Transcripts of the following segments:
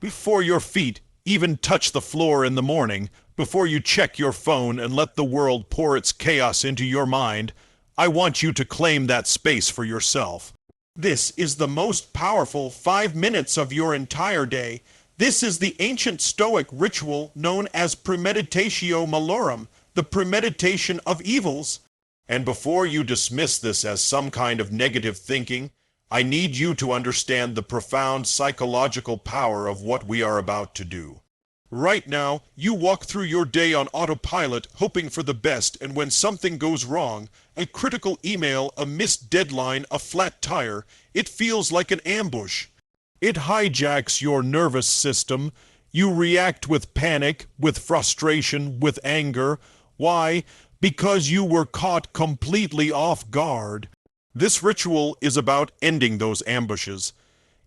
Before your feet even touch the floor in the morning, before you check your phone and let the world pour its chaos into your mind, I want you to claim that space for yourself. This is the most powerful 5 minutes of your entire day. This is the ancient Stoic ritual known as premeditatio malorum, the premeditation of evils. And before you dismiss this as some kind of negative thinking, I need you to understand the profound psychological power of what we are about to do. Right now, you walk through your day on autopilot, hoping for the best, and when something goes wrong, a critical email, a missed deadline, a flat tire, it feels like an ambush. It hijacks your nervous system. You react with panic, with frustration, with anger. Why? Because you were caught completely off guard. This ritual is about ending those ambushes.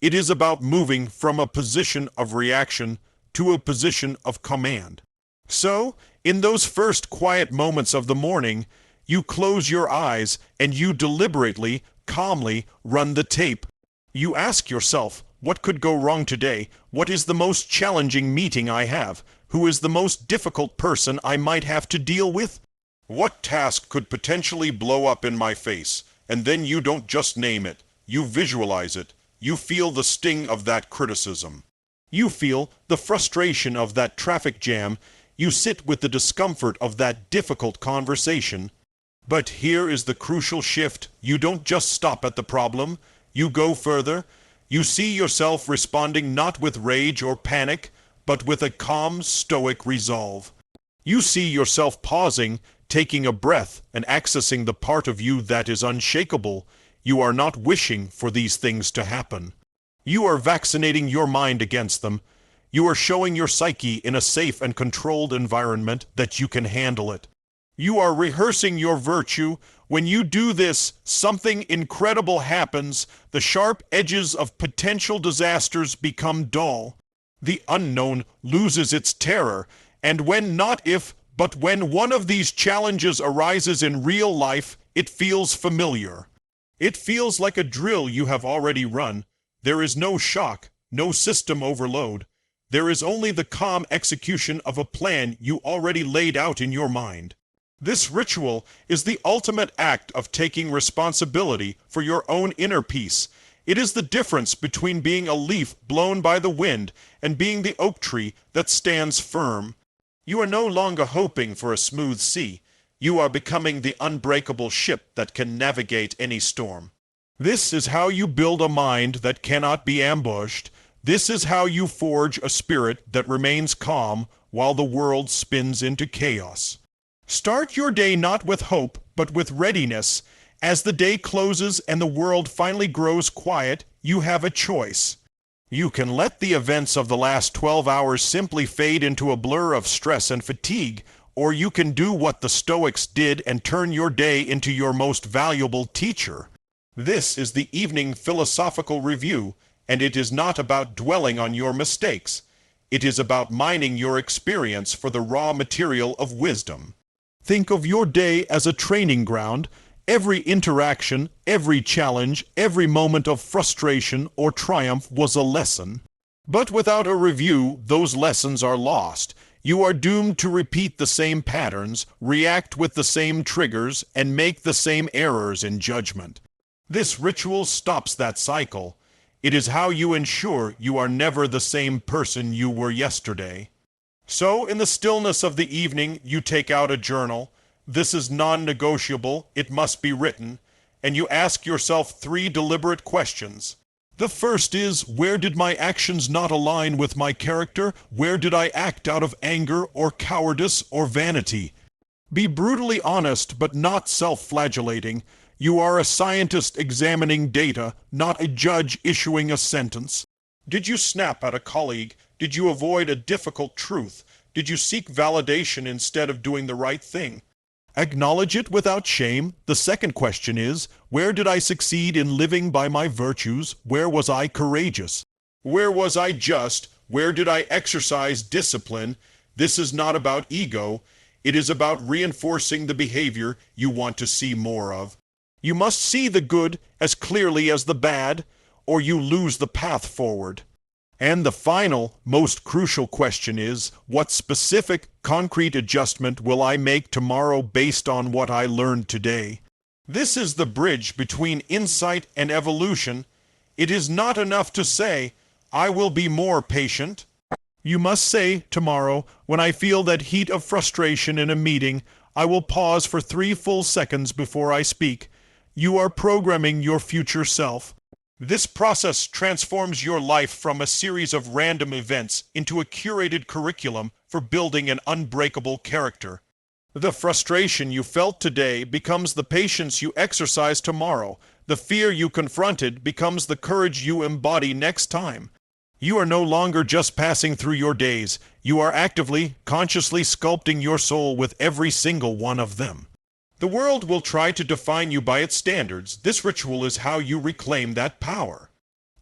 It is about moving from a position of reaction to a position of command. So, in those first quiet moments of the morning, you close your eyes and you deliberately, calmly run the tape. You ask yourself, what could go wrong today? What is the most challenging meeting I have? Who is the most difficult person I might have to deal with? What task could potentially blow up in my face? And then you don't just name it. You visualize it. You feel the sting of that criticism. You feel the frustration of that traffic jam. You sit with the discomfort of that difficult conversation. But here is the crucial shift. You don't just stop at the problem. You go further. You see yourself responding not with rage or panic, but with a calm, stoic resolve. You see yourself pausing, taking a breath, and accessing the part of you that is unshakable. You are not wishing for these things to happen. You are vaccinating your mind against them. You are showing your psyche in a safe and controlled environment that you can handle it. You are rehearsing your virtue. When you do this, something incredible happens. The sharp edges of potential disasters become dull. The unknown loses its terror. And when not if, but when one of these challenges arises in real life, it feels familiar. It feels like a drill you have already run. There is no shock, no system overload. There is only the calm execution of a plan you already laid out in your mind. This ritual is the ultimate act of taking responsibility for your own inner peace. It is the difference between being a leaf blown by the wind and being the oak tree that stands firm. You are no longer hoping for a smooth sea. You are becoming the unbreakable ship that can navigate any storm. This is how you build a mind that cannot be ambushed. This is how you forge a spirit that remains calm while the world spins into chaos. Start your day not with hope, but with readiness. As the day closes and the world finally grows quiet, you have a choice. You can let the events of the last 12 hours simply fade into a blur of stress and fatigue, or you can do what the Stoics did and turn your day into your most valuable teacher. This is the evening philosophical review, and it is not about dwelling on your mistakes. It is about mining your experience for the raw material of wisdom. Think of your day as a training ground. Every interaction, every challenge, every moment of frustration or triumph was a lesson. But without a review, those lessons are lost. You are doomed to repeat the same patterns, react with the same triggers, and make the same errors in judgment. This ritual stops that cycle. It is how you ensure you are never the same person you were yesterday. So, in the stillness of the evening, you take out a journal. This is non-negotiable, it must be written, and you ask yourself 3 deliberate questions. The first is, where did my actions not align with my character? Where did I act out of anger or cowardice or vanity? Be brutally honest, but not self-flagellating. You are a scientist examining data, not a judge issuing a sentence. Did you snap at a colleague? Did you avoid a difficult truth? Did you seek validation instead of doing the right thing? Acknowledge it without shame. The second question is, where did I succeed in living by my virtues? Where was I courageous? Where was I just? Where did I exercise discipline? This is not about ego. It is about reinforcing the behavior you want to see more of. You must see the good as clearly as the bad, or you lose the path forward. And the final, most crucial question is, what specific, concrete adjustment will I make tomorrow based on what I learned today? This is the bridge between insight and evolution. It is not enough to say, I will be more patient. You must say, tomorrow, when I feel that heat of frustration in a meeting, I will pause for 3 full seconds before I speak. You are programming your future self. This process transforms your life from a series of random events into a curated curriculum for building an unbreakable character. The frustration you felt today becomes the patience you exercise tomorrow. The fear you confronted becomes the courage you embody next time. You are no longer just passing through your days. You are actively, consciously sculpting your soul with every single one of them. The world will try to define you by its standards. This ritual is how you reclaim that power.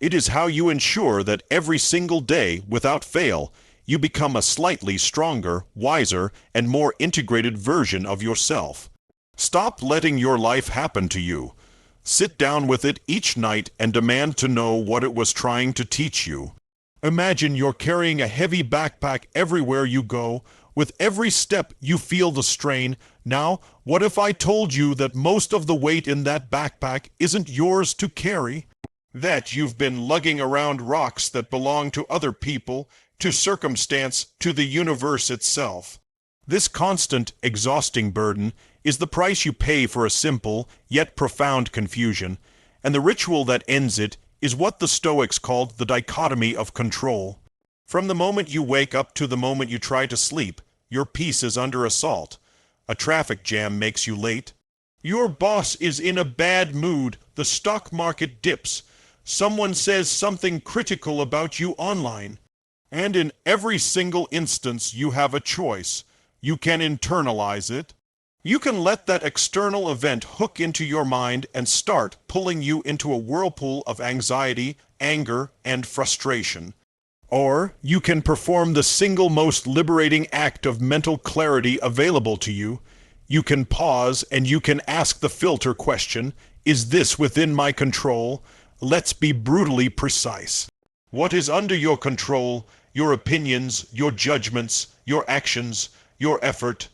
It is how you ensure that every single day, without fail, you become a slightly stronger, wiser, and more integrated version of yourself. Stop letting your life happen to you. Sit down with it each night and demand to know what it was trying to teach you. Imagine you're carrying a heavy backpack everywhere you go. With every step you feel the strain. Now, what if I told you that most of the weight in that backpack isn't yours to carry? That you've been lugging around rocks that belong to other people, to circumstance, to the universe itself. This constant, exhausting burden is the price you pay for a simple, yet profound confusion, and the ritual that ends it is what the Stoics called the dichotomy of control. From the moment you wake up to the moment you try to sleep, your peace is under assault. A traffic jam makes you late. Your boss is in a bad mood. The stock market dips. Someone says something critical about you online. And in every single instance, you have a choice. You can internalize it. You can let that external event hook into your mind and start pulling you into a whirlpool of anxiety, anger, and frustration. Or you can perform the single most liberating act of mental clarity available to you. You can pause and you can ask the filter question, is this within my control? Let's be brutally precise. What is under your control? Your opinions, your judgments, your actions, your effort,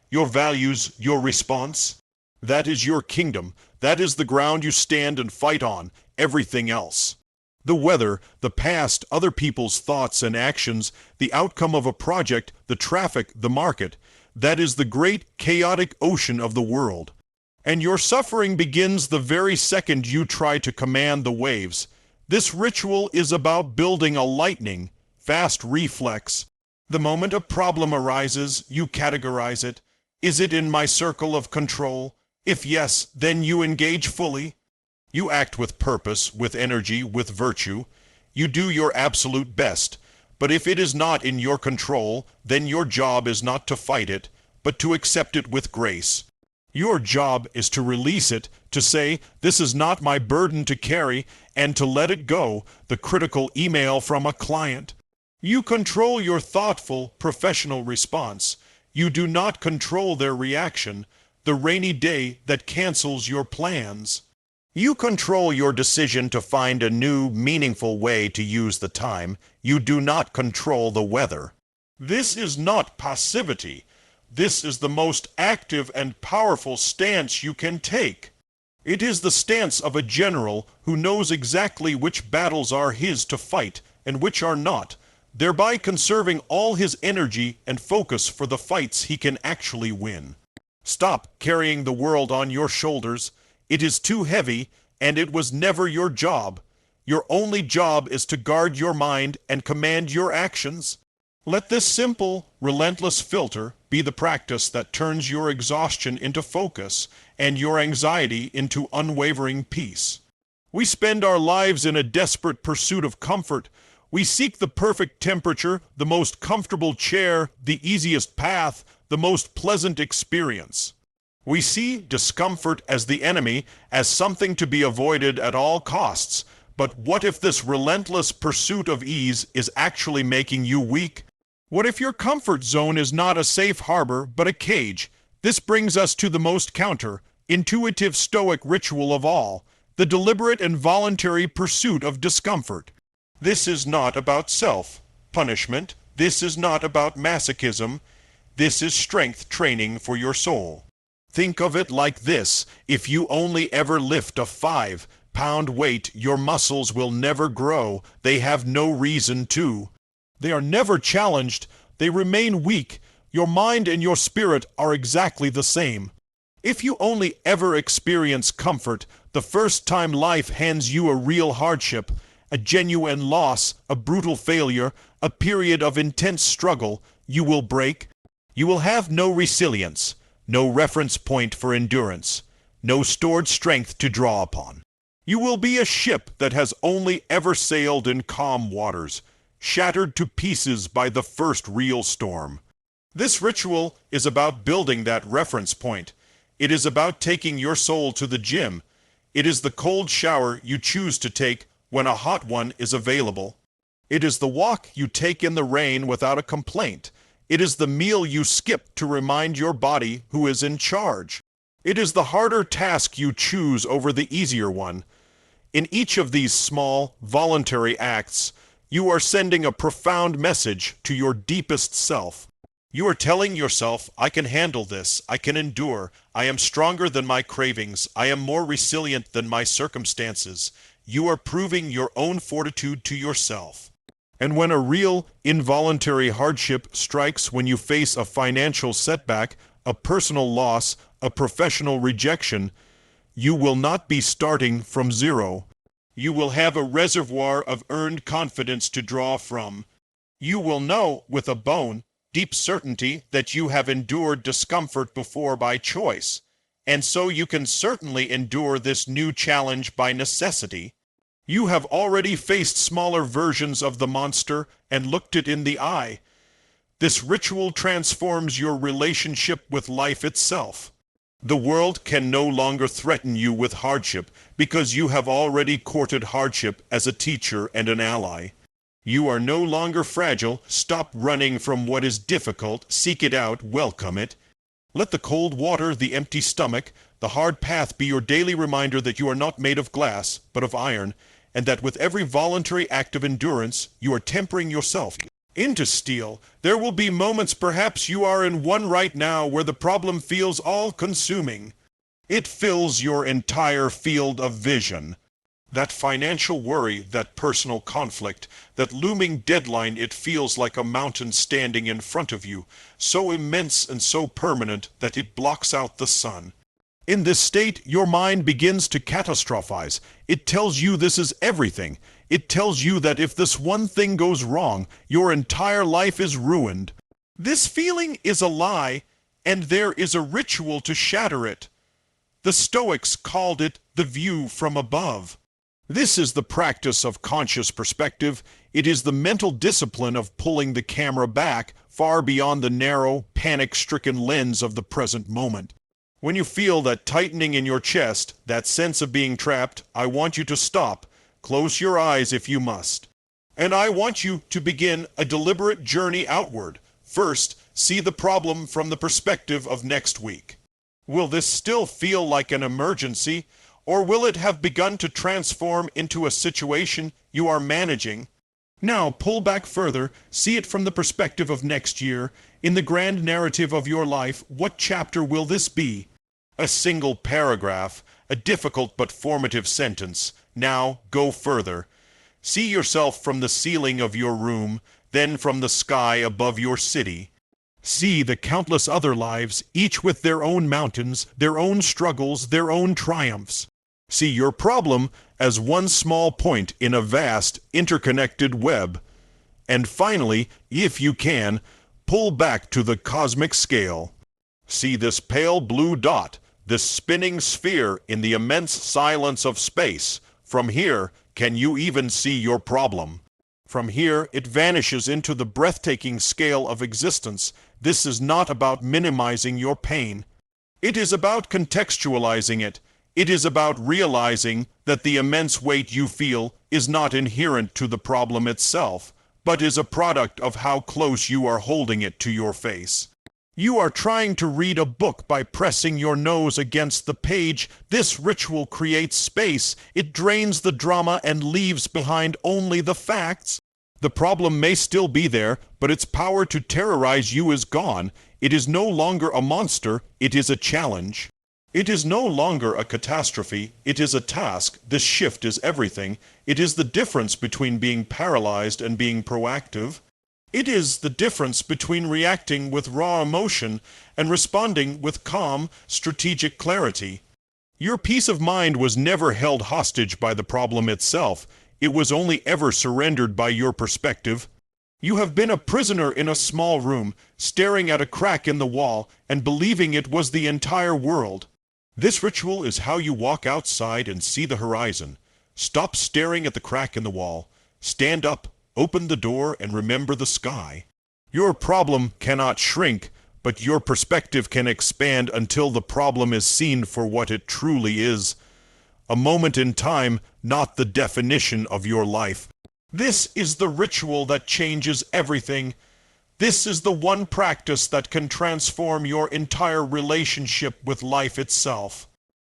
your values, your response? That is your kingdom. That is the ground you stand and fight on. Everything else. The weather, the past, other people's thoughts and actions, the outcome of a project, the traffic, the market, that is the great chaotic ocean of the world. And your suffering begins the very second you try to command the waves. This ritual is about building a lightning, fast reflex. The moment a problem arises, you categorize it. Is it in my circle of control? If yes, then you engage fully. You act with purpose, with energy, with virtue. You do your absolute best. But if it is not in your control, then your job is not to fight it, but to accept it with grace. Your job is to release it, to say, this is not my burden to carry, and to let it go, the critical email from a client. You control your thoughtful, professional response. You do not control their reaction, the rainy day that cancels your plans. You control your decision to find a new, meaningful way to use the time. You do not control the weather. This is not passivity. This is the most active and powerful stance you can take. It is the stance of a general who knows exactly which battles are his to fight and which are not, thereby conserving all his energy and focus for the fights he can actually win. Stop carrying the world on your shoulders. It is too heavy, and it was never your job. Your only job is to guard your mind and command your actions. Let this simple, relentless filter be the practice that turns your exhaustion into focus and your anxiety into unwavering peace. We spend our lives in a desperate pursuit of comfort. We seek the perfect temperature, the most comfortable chair, the easiest path, the most pleasant experience. We see discomfort as the enemy, as something to be avoided at all costs. But what if this relentless pursuit of ease is actually making you weak? What if your comfort zone is not a safe harbor, but a cage? This brings us to the most intuitive Stoic ritual of all, the deliberate and voluntary pursuit of discomfort. This is not about self-punishment. This is not about masochism. This is strength training for your soul. Think of it like this: if you only ever lift a 5-pound weight, your muscles will never grow. They have no reason to. They are never challenged. They remain weak. Your mind and your spirit are exactly the same. If you only ever experience comfort, the first time life hands you a real hardship, a genuine loss, a brutal failure, a period of intense struggle, you will break. You will have no resilience, no reference point for endurance, no stored strength to draw upon. You will be a ship that has only ever sailed in calm waters, shattered to pieces by the first real storm. This ritual is about building that reference point. It is about taking your soul to the gym. It is the cold shower you choose to take when a hot one is available. It is the walk you take in the rain without a complaint. It is the meal you skip to remind your body who is in charge. It is the harder task you choose over the easier one. In each of these small, voluntary acts, you are sending a profound message to your deepest self. You are telling yourself, I can handle this, I can endure, I am stronger than my cravings, I am more resilient than my circumstances. You are proving your own fortitude to yourself. And when a real, involuntary hardship strikes, when you face a financial setback, a personal loss, a professional rejection, you will not be starting from zero. You will have a reservoir of earned confidence to draw from. You will know, with a deep certainty, that you have endured discomfort before by choice, and so you can certainly endure this new challenge by necessity. You have already faced smaller versions of the monster and looked it in the eye. This ritual transforms your relationship with life itself. The world can no longer threaten you with hardship because you have already courted hardship as a teacher and an ally. You are no longer fragile. Stop running from what is difficult. Seek it out. Welcome it. Let the cold water, the empty stomach, the hard path be your daily reminder that you are not made of glass, but of iron, and that with every voluntary act of endurance, you are tempering yourself into steel. There will be moments, perhaps you are in one right now, where the problem feels all-consuming. It fills your entire field of vision. That financial worry, that personal conflict, that looming deadline, it feels like a mountain standing in front of you, so immense and so permanent that it blocks out the sun. In this state, your mind begins to catastrophize. It tells you this is everything. It tells you that if this one thing goes wrong, your entire life is ruined. This feeling is a lie, and there is a ritual to shatter it. The Stoics called it the view from above. This is the practice of conscious perspective. It is the mental discipline of pulling the camera back far beyond the narrow, panic-stricken lens of the present moment. When you feel that tightening in your chest, that sense of being trapped, I want you to stop. Close your eyes if you must. And I want you to begin a deliberate journey outward. First, see the problem from the perspective of next week. Will this still feel like an emergency, or will it have begun to transform into a situation you are managing? Now pull back further, see it from the perspective of next year. In the grand narrative of your life, what chapter will this be? A single paragraph, a difficult but formative sentence. Now go further. See yourself from the ceiling of your room, then from the sky above your city. See the countless other lives, each with their own mountains, their own struggles, their own triumphs. See your problem as one small point in a vast, interconnected web. And finally, if you can, pull back to the cosmic scale. See this pale blue dot, this spinning sphere in the immense silence of space. From here, can you even see your problem? From here, it vanishes into the breathtaking scale of existence. This is not about minimizing your pain. It is about contextualizing it. It is about realizing that the immense weight you feel is not inherent to the problem itself, but is a product of how close you are holding it to your face. You are trying to read a book by pressing your nose against the page. This ritual creates space. It drains the drama and leaves behind only the facts. The problem may still be there, but its power to terrorize you is gone. It is no longer a monster, it is a challenge. It is no longer a catastrophe, it is a task. This shift is everything. It is the difference between being paralyzed and being proactive. It is the difference between reacting with raw emotion and responding with calm, strategic clarity. Your peace of mind was never held hostage by the problem itself. It was only ever surrendered by your perspective. You have been a prisoner in a small room, staring at a crack in the wall and believing it was the entire world. This ritual is how you walk outside and see the horizon. Stop staring at the crack in the wall. Stand up. Open the door and remember the sky. Your problem cannot shrink, but your perspective can expand until the problem is seen for what it truly is. A moment in time, not the definition of your life. This is the ritual that changes everything. This is the one practice that can transform your entire relationship with life itself.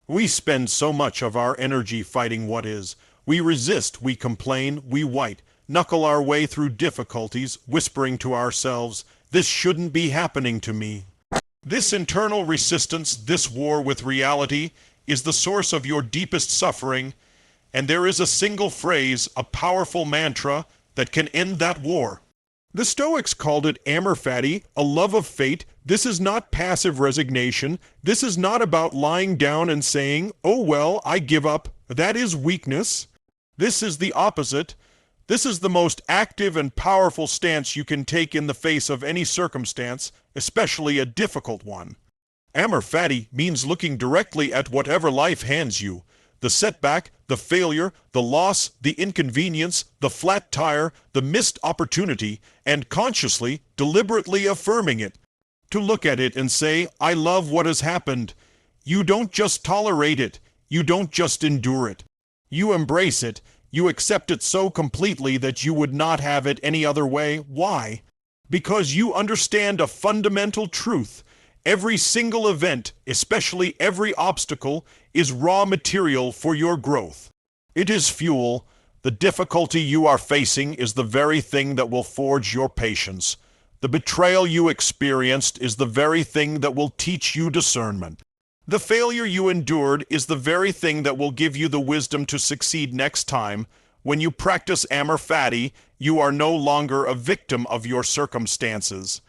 We spend so much of our energy fighting what is. We resist, we complain, we white. Knuckle our way through difficulties, whispering to ourselves, "This shouldn't be happening to me." This internal resistance, this war with reality, is the source of your deepest suffering, and there is a single phrase, a powerful mantra, that can end that war. The Stoics called it amor fati, a love of fate. This is not passive resignation. This is not about lying down and saying, "Oh well, I give up." That is weakness. This is the opposite. This is the most active and powerful stance you can take in the face of any circumstance, especially a difficult one. Amor fati means looking directly at whatever life hands you. The setback, the failure, the loss, the inconvenience, the flat tire, the missed opportunity, and consciously, deliberately affirming it. To look at it and say, "I love what has happened." You don't just tolerate it. You don't just endure it. You embrace it. You accept it so completely that you would not have it any other way. Why? Because you understand a fundamental truth. Every single event, especially every obstacle, is raw material for your growth. It is fuel. The difficulty you are facing is the very thing that will forge your patience. The betrayal you experienced is the very thing that will teach you discernment. The failure you endured is the very thing that will give you the wisdom to succeed next time. When you practice amor fati, you are no longer a victim of your circumstances.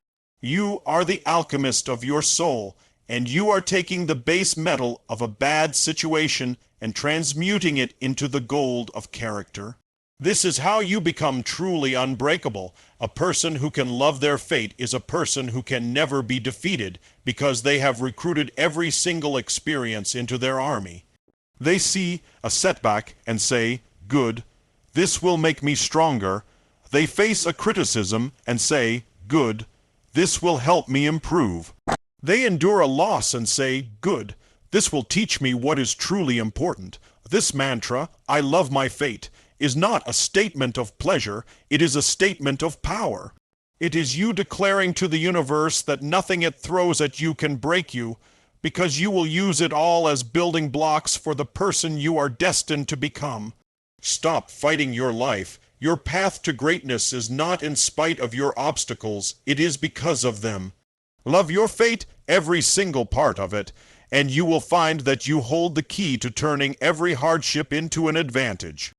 You are the alchemist of your soul, and you are taking the base metal of a bad situation and transmuting it into the gold of character. This is how you become truly unbreakable. A person who can love their fate is a person who can never be defeated because they have recruited every single experience into their army. They see a setback and say, "Good, this will make me stronger." They face a criticism and say, "Good, this will help me improve." They endure a loss and say, "Good, this will teach me what is truly important." This mantra, "I love my fate," is not a statement of pleasure, it is a statement of power. It is you declaring to the universe that nothing it throws at you can break you, because you will use it all as building blocks for the person you are destined to become. Stop fighting your life. Your path to greatness is not in spite of your obstacles, it is because of them. Love your fate, every single part of it, and you will find that you hold the key to turning every hardship into an advantage.